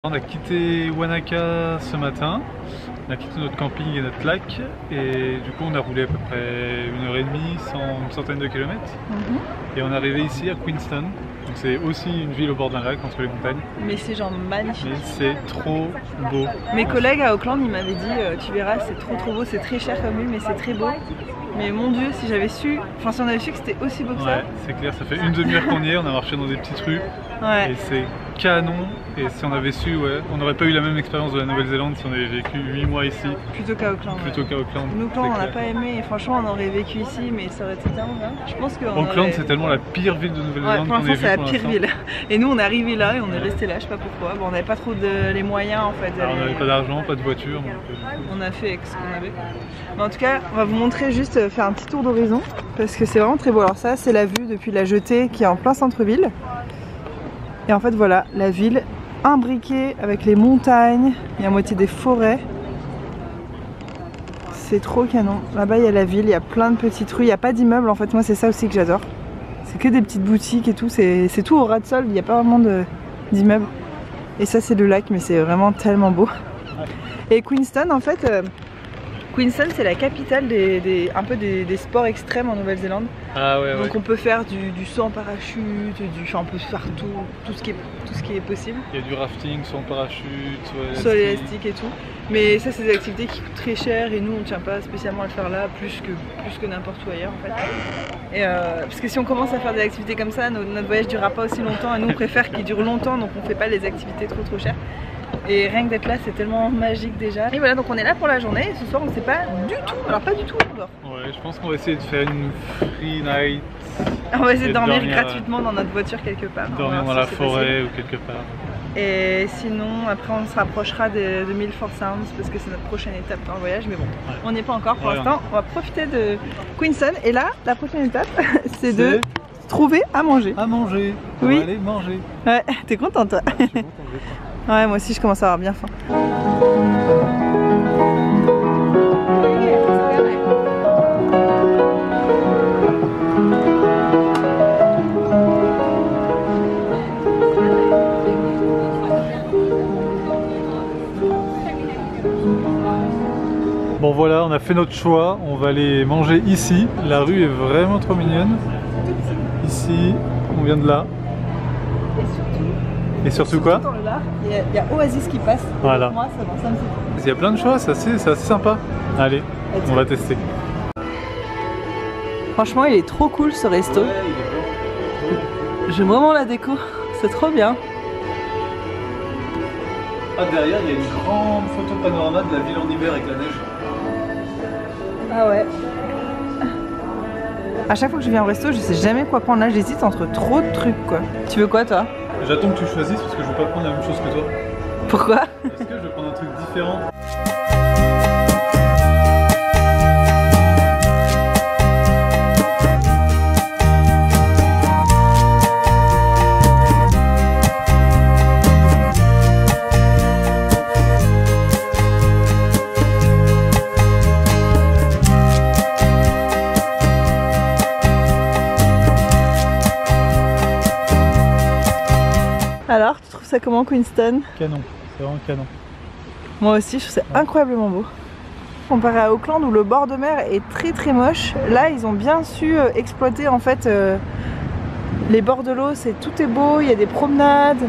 On a quitté Wanaka ce matin, on a quitté notre camping et notre lac et du coup on a roulé à peu près 1h30, une centaine de kilomètres et on est arrivé ici à Queenstown. Donc c'est aussi une ville au bord d'un lac entre les montagnes. Mais c'est genre magnifique. Mais c'est trop beau. Mes collègues à Auckland ils m'avaient dit tu verras c'est trop beau, c'est très cher comme ville mais c'est très beau. Mais mon dieu si j'avais su, enfin si on avait su que c'était aussi beau que ça. Ouais, c'est clair, ça fait une demi-heure qu'on y est, on a marché dans des petites rues et c'est canon. Et si on avait su, on n'aurait pas eu la même expérience de la Nouvelle-Zélande si on avait vécu 8 mois ici. Plutôt qu'à Auckland. Plutôt qu'à Auckland. Nous, Auckland, on n'a pas aimé et franchement, on aurait vécu ici, mais ça aurait été tellement bien. Je pense que Auckland, c'est tellement la pire ville de Nouvelle-Zélande qu'on ait vue. C'est la pire ville. Et nous, on est arrivé là et on est resté là, je sais pas pourquoi. Bon, on n'avait pas trop les moyens en fait. Alors, on n'avait pas d'argent, pas de voiture. Donc... On a fait avec ce qu'on avait. Mais en tout cas, on va vous montrer juste faire un petit tour d'horizon parce que c'est vraiment très beau. Alors, ça, c'est la vue depuis la jetée qui est en plein centre-ville. Et en fait, voilà, la ville imbriquée avec les montagnes et à moitié des forêts. C'est trop canon. Là-bas, il y a la ville, il y a plein de petites rues, il n'y a pas d'immeubles. En fait, moi, c'est ça aussi que j'adore. C'est que des petites boutiques et tout. C'est tout au ras de sol, il n'y a pas vraiment d'immeubles. Et ça, c'est le lac, mais c'est vraiment tellement beau. Et Queenstown, en fait, Queenstown, c'est la capitale un peu des sports extrêmes en Nouvelle-Zélande. Ah ouais, donc on peut faire du saut en parachute, enfin on peut faire tout ce qui est possible. Il y a du rafting, saut en parachute, saut élastique et tout. Mais ça c'est des activités qui coûtent très cher et nous on ne tient pas spécialement à le faire là plus que n'importe où ailleurs en fait. Et parce que si on commence à faire des activités comme ça, notre voyage ne durera pas aussi longtemps et nous on préfère qu'il dure longtemps donc on ne fait pas les activités trop chères. Et rien que d'être là c'est tellement magique déjà. Et voilà donc on est là pour la journée et ce soir on ne sait pas du tout, alors pas du tout où on dort. Ouais je pense qu'on va essayer de faire une free night. On va essayer de dormir gratuitement dans notre voiture quelque part. Dormir dans la forêt ou quelque part. Et sinon après on se rapprochera de Milford Sounds parce que c'est notre prochaine étape dans le voyage. Mais bon on n'y est pas encore pour l'instant, on va profiter de Queenstown. Et là la prochaine étape c'est de trouver à manger. À manger, on va aller manger. Ouais, t'es contente toi? Je suis contente. Ouais, moi aussi je commence à avoir bien faim. Bon voilà, on a fait notre choix, on va aller manger ici. La rue est vraiment trop mignonne. Ici, on vient de là. Et surtout quoi? Il y a Oasis qui passe. Voilà. Moi, ça va, ça me fait. Il y a plein de choses, c'est assez sympa. Allez, on va tester. Franchement, il est trop cool ce resto. Ouais, il est beau. J'aime vraiment la déco, c'est trop bien. Ah, derrière, il y a une grande photo panorama de la ville en hiver avec la neige. Ah ouais. À chaque fois que je viens au resto, je sais jamais quoi prendre. Là, j'hésite entre trop de trucs quoi. Tu veux quoi toi? J'attends que tu choisisses parce que je veux pas prendre la même chose que toi. Pourquoi? Parce que je veux prendre un truc différent. Alors, tu trouves ça comment Queenstown? Canon, c'est vraiment canon. Moi aussi, je trouve ça incroyablement beau. Comparé à Auckland où le bord de mer est très moche, là ils ont bien su exploiter en fait les bords de l'eau, tout est beau, il y a des promenades,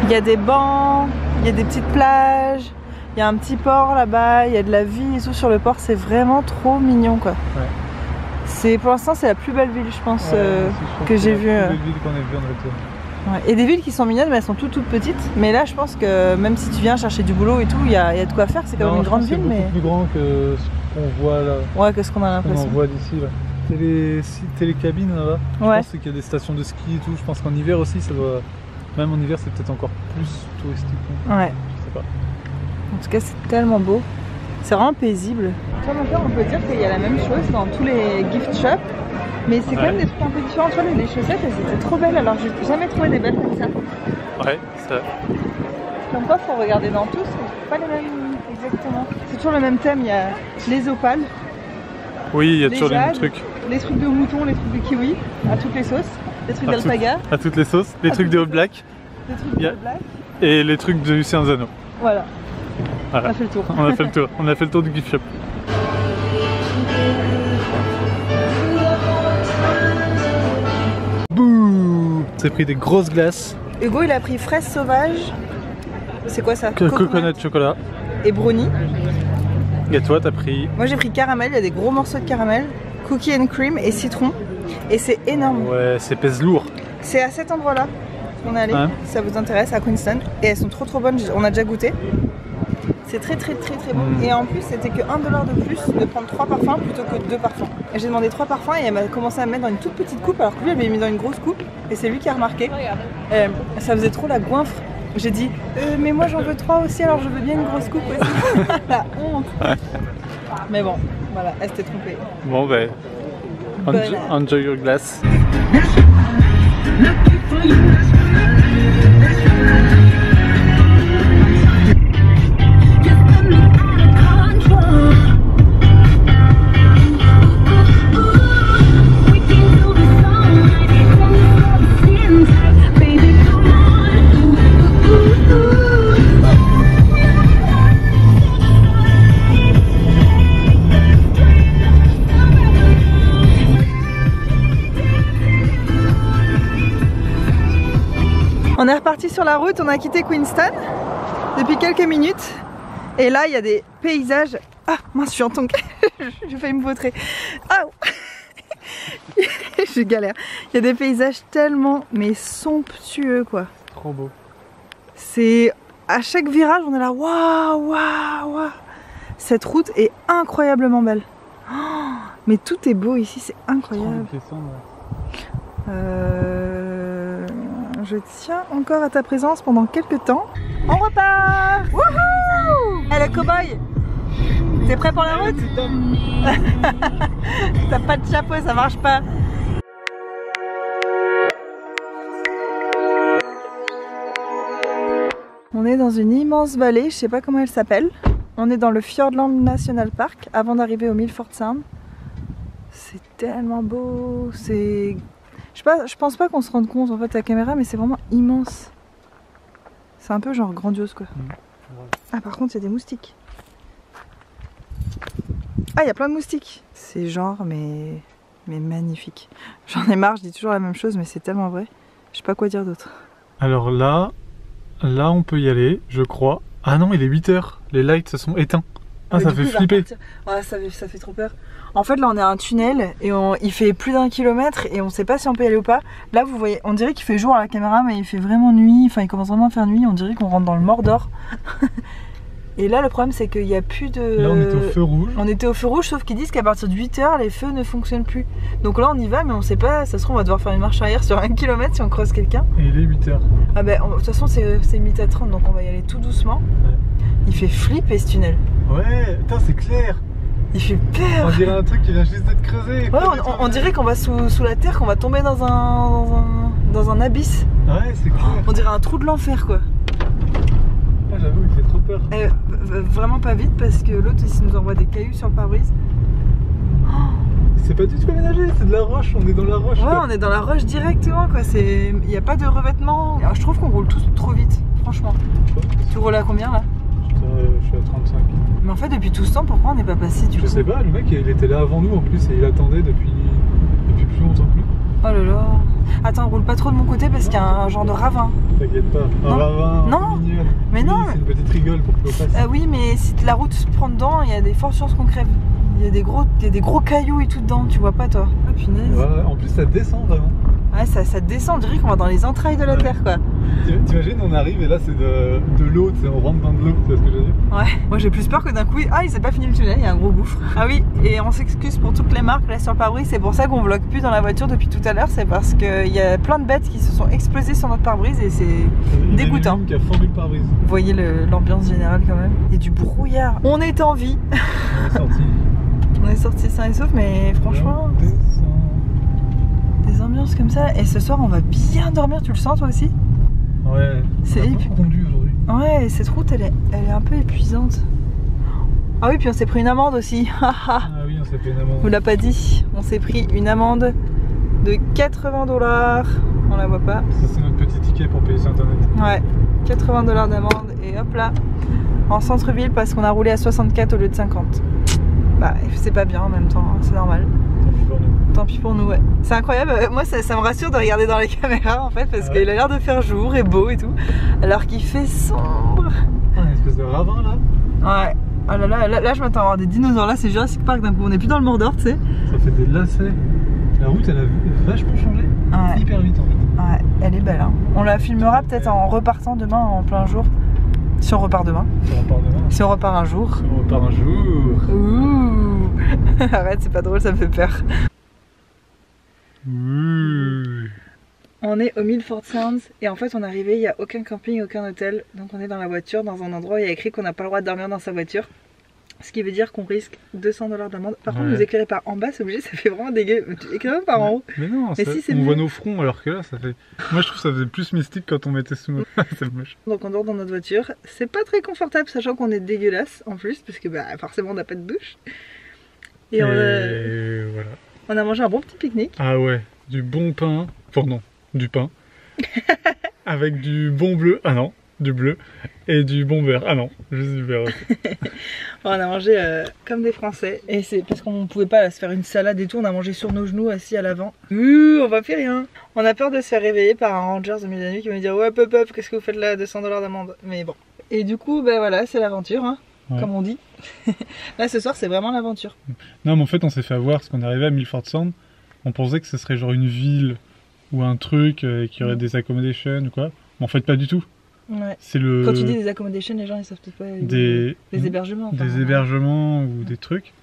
il y a des bancs, il y a des petites plages, il y a un petit port là-bas, il y a de la vie et tout sur le port, c'est vraiment trop mignon quoi. Ouais. Pour l'instant c'est la plus belle ville je pense que j'ai vue. C'est la plus belle ville qu'on ait vue en retour. Ouais. Et des villes qui sont mignonnes mais elles sont toutes petites. Mais là je pense que même si tu viens chercher du boulot et tout, il y a de quoi faire, c'est quand même une grande ville. C'est beaucoup plus grand que ce qu'on voit là. Ouais, que ce qu'on a l'impression. On voit d'ici là. Télécabines là-bas. Je pense qu'il y a des stations de ski et tout. Je pense qu'en hiver aussi ça doit. Même en hiver c'est peut-être encore plus touristique. Ouais. Je sais pas. En tout cas c'est tellement beau. C'est vraiment paisible. Toi maintenant on peut dire qu'il y a la même chose dans tous les gift shops. Mais c'est quand même des trucs un peu différents. Tu vois, les chaussettes, elles étaient trop belles. Alors, j'ai jamais trouvé des belles comme ça. Ouais, ça. Comme quoi, faut regarder dans tous. C'est pas les mêmes exactement. C'est toujours le même thème. Il y a les opales. Oui, il y a toujours les mêmes trucs. Les trucs de mouton, les trucs de kiwi, à toutes les sauces. Les trucs d'alpaga. À toutes les sauces. Les trucs de All Black. Les trucs de All Black. et les trucs du Seigneur des Anneaux. Voilà. Voilà. On a fait le tour. On a fait le tour. On a fait le tour du gift shop. Bouh! C'est pris des grosses glaces. Hugo il a pris fraise sauvage. C'est quoi ça? Coconut chocolat. Et brownie. Et toi t'as pris? Moi j'ai pris caramel, il y a des gros morceaux de caramel. Cookie and cream et citron. Et c'est énorme. Ouais, c'est pèse lourd. C'est à cet endroit là qu'on est allé, si ça vous intéresse, à Queenstown. Et elles sont trop bonnes, on a déjà goûté. C'est très bon. Et en plus c'était que $1 de plus de prendre 3 parfums plutôt que 2 parfums. Et j'ai demandé 3 parfums et elle m'a commencé à me mettre dans une toute petite coupe alors que lui elle m'avait mis dans une grosse coupe. Et c'est lui qui a remarqué. Ça faisait trop la goinfre. J'ai dit mais moi j'en veux 3 aussi alors je veux bien une grosse coupe aussi. La honte. Mais bon, voilà, elle s'était trompée. Bon ben, enjoy your glass. On est reparti sur la route, on a quitté Queenstown depuis quelques minutes et là il y a des paysages. Ah mince, je suis en tongue, j'ai failli me vautrer. Ah je galère. Il y a des paysages tellement mais somptueux quoi. Trop beau. C'est à chaque virage on est là waouh. Cette route est incroyablement belle. Oh, mais tout est beau ici, c'est incroyable. Je tiens encore à ta présence pendant quelques temps. On repart. Wouhou! Eh le cow-boy, t'es prêt pour la route? T'as pas de chapeau, ça marche pas. On est dans une immense vallée, je sais pas comment elle s'appelle. On est dans le Fiordland National Park avant d'arriver au Milford Sound. C'est tellement beau, c'est... Je pense pas qu'on se rende compte en fait à la caméra, mais c'est vraiment immense. C'est un peu genre grandiose quoi. Ah par contre il y a des moustiques. Ah il y a plein de moustiques. C'est genre mais magnifique. J'en ai marre, je dis toujours la même chose mais c'est tellement vrai. Je sais pas quoi dire d'autre. Alors là on peut y aller, je crois. Ah non il est 8 h, les lights se sont éteints. Ah ça fait flipper. Ouais, ça fait trop peur. En fait là on est à un tunnel et il fait plus d'1 kilomètre et on sait pas si on peut y aller ou pas. Là vous voyez, on dirait qu'il fait jour à la caméra mais il fait vraiment nuit, enfin il commence vraiment à faire nuit, on dirait qu'on rentre dans le Mordor. Et là le problème c'est qu'il n'y a plus de... Là on était au feu rouge. On était au feu rouge sauf qu'ils disent qu'à partir de 8 h les feux ne fonctionnent plus. Donc là on y va mais on sait pas, ça se trouve on va devoir faire une marche arrière sur 1 kilomètre si on croise quelqu'un. Et il est 8 h. Ah bah de toute façon c'est 8h30 donc on va y aller tout doucement. Ouais. Il fait flipper ce tunnel. Ouais, putain c'est clair. Il fait peur. On dirait un truc qui vient juste d'être creusé. Ouais, on dirait qu'on va sous la terre, qu'on va tomber dans un abysse. Ouais, c'est clair. On dirait un trou de l'enfer quoi. Ah, j'avoue, il fait trop peur. Vraiment pas vite parce que l'autre ici nous envoie des cailloux sur le pare-brise. C'est pas du tout aménagé, c'est de la roche, on est dans la roche. Ouais, quoi. on est dans la roche directement quoi. Il n'y a pas de revêtement. Alors, je trouve qu'on roule tous trop vite, franchement. Tu roules à combien là? Je suis à 35. Mais en fait depuis tout ce temps pourquoi on n'est pas passé du coup? Je sais pas, le mec il était là avant nous en plus et il attendait depuis plus longtemps que nous. Oh là là. Attends, roule pas trop de mon côté parce qu'il y a un genre de ravin. T'inquiète pas, un ravin. Non. Mignonne. Mais non. C'est une petite rigole pour que l'on passe. Oui mais si la route se prend dedans, il y a des fortes chances qu'on crève. Il y a des gros cailloux et tout dedans, tu vois pas toi? Ah punaise. Ouais, en plus ça descend vraiment. Ouais, ça descend, on dirait qu'on va dans les entrailles de la terre quoi. T'imagines, on arrive et là c'est de l'eau, on rentre dans de l'eau, tu vois ce que je veux dire? Ouais, moi j'ai plus peur que d'un coup, il s'est pas fini le tunnel, il y a un gros gouffre. Ah oui, et on s'excuse pour toutes les marques là sur le pare-brise, c'est pour ça qu'on vlog plus dans la voiture depuis tout à l'heure, c'est parce qu'il y a plein de bêtes qui se sont explosées sur notre pare-brise et c'est dégoûtant. Qui a fendu le pare-brise. Vous voyez l'ambiance générale quand même. Il y a du brouillard. On est en vie. On est sorti sain et sauf, mais franchement... Des ambiances comme ça, et ce soir on va bien dormir, tu le sens toi aussi? Ouais, c'est conduit aujourd'hui. Ouais, et cette route elle est un peu épuisante. Ah oui, puis on s'est pris une amende aussi. Ah oui, on s'est pris une amende. On vous l'a pas dit, on s'est pris une amende de $80. On la voit pas. Ça c'est notre petit ticket pour payer sur internet. Ouais, $80 d'amende et hop là, en centre-ville parce qu'on a roulé à 64 au lieu de 50. Bah c'est pas bien en même temps, hein, c'est normal. Tant pis pour nous, ouais. C'est incroyable, moi ça me rassure de regarder dans les caméras en fait parce qu'il a l'air de faire jour et beau et tout, alors qu'il fait sombre. Une espèce de ravin là. Ouais. Oh là je m'attends à avoir des dinosaures là, c'est Jurassic Park d'un coup, on est plus dans le Mordor, tu sais. Ça fait des lacets. La route elle a vachement changé, Ouais. Hyper vite en fait. Ouais, elle est belle, hein. On la filmera peut-être en repartant demain en plein jour. Si on repart demain. Si on repart demain. Si on repart un jour. Si on repart un jour. Ouh. Arrête, c'est pas drôle, ça me fait peur. Ouh. On est au Milford Sounds et en fait on est arrivé, il n'y a aucun camping, aucun hôtel. Donc on est dans la voiture, dans un endroit où il y a écrit qu'on n'a pas le droit de dormir dans sa voiture. Ce qui veut dire qu'on risque $200 d'amende. Par contre, nous éclairer par en bas, c'est obligé, ça fait vraiment dégueu. Éclairez par en haut. Mais non, mais ça, si, on voit nos fronts alors que là ça fait... Moi je trouve que ça faisait plus mystique quand on mettait sous nos... C'est moche. Donc on dort dans notre voiture. C'est pas très confortable sachant qu'on est dégueulasse en plus parce que bah, forcément on n'a pas de douche. Et voilà. On a mangé un bon petit pique-nique. Ah ouais, du bon pain. Enfin non, du pain. Avec du bon bleu. Ah non, du bleu. Et du bon beurre. Ah non, juste du beurre aussi. On a mangé comme des Français. Et c'est parce qu'on pouvait pas là, se faire une salade et tout. On a mangé sur nos genoux, assis à l'avant. On va faire rien. On a peur de se faire réveiller par un ranger de milieu de la nuit qui va nous dire ouais, pop, qu'est-ce que vous faites là, $200 d'amende. Mais bon. Et du coup, ben voilà, c'est l'aventure, hein, ouais. Comme on dit. Là, ce soir, c'est vraiment l'aventure. Non, mais en fait, on s'est fait avoir parce qu'on est arrivé à Milford Sound. On pensait que ce serait genre une ville ou un truc qui aurait des accommodations ou quoi. Mais en fait, pas du tout. Ouais. C'est le... Quand tu dis des accommodations, les gens ils savent peut-être pas. Des hébergements. Enfin, des hébergements ou des trucs.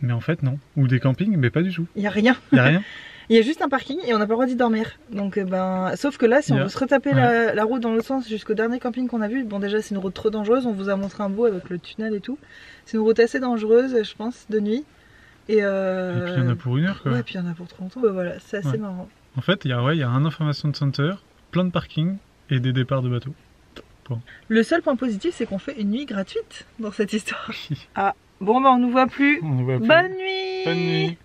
Mais en fait, non. Ou des campings, mais pas du tout. Il y a rien. Il y a rien. Il y a juste un parking et on n'a pas le droit d'y dormir. Donc, ben, sauf que là, si on veut se retaper la route dans l'autre sens jusqu'au dernier camping qu'on a vu, bon, déjà, c'est une route trop dangereuse. On vous a montré un bout avec le tunnel et tout. C'est une route assez dangereuse, je pense, de nuit. Et puis, il y en a pour 1 heure, quoi. Ouais, puis il y en a pour trop longtemps. Ben, voilà, c'est assez marrant. En fait, il y a un information center, plein de parkings et des départs de bateaux. Bon. Le seul point positif, c'est qu'on fait une nuit gratuite dans cette histoire. Ah, bon, ben, on nous voit plus. On nous voit plus. Bonne nuit. Bonne nuit.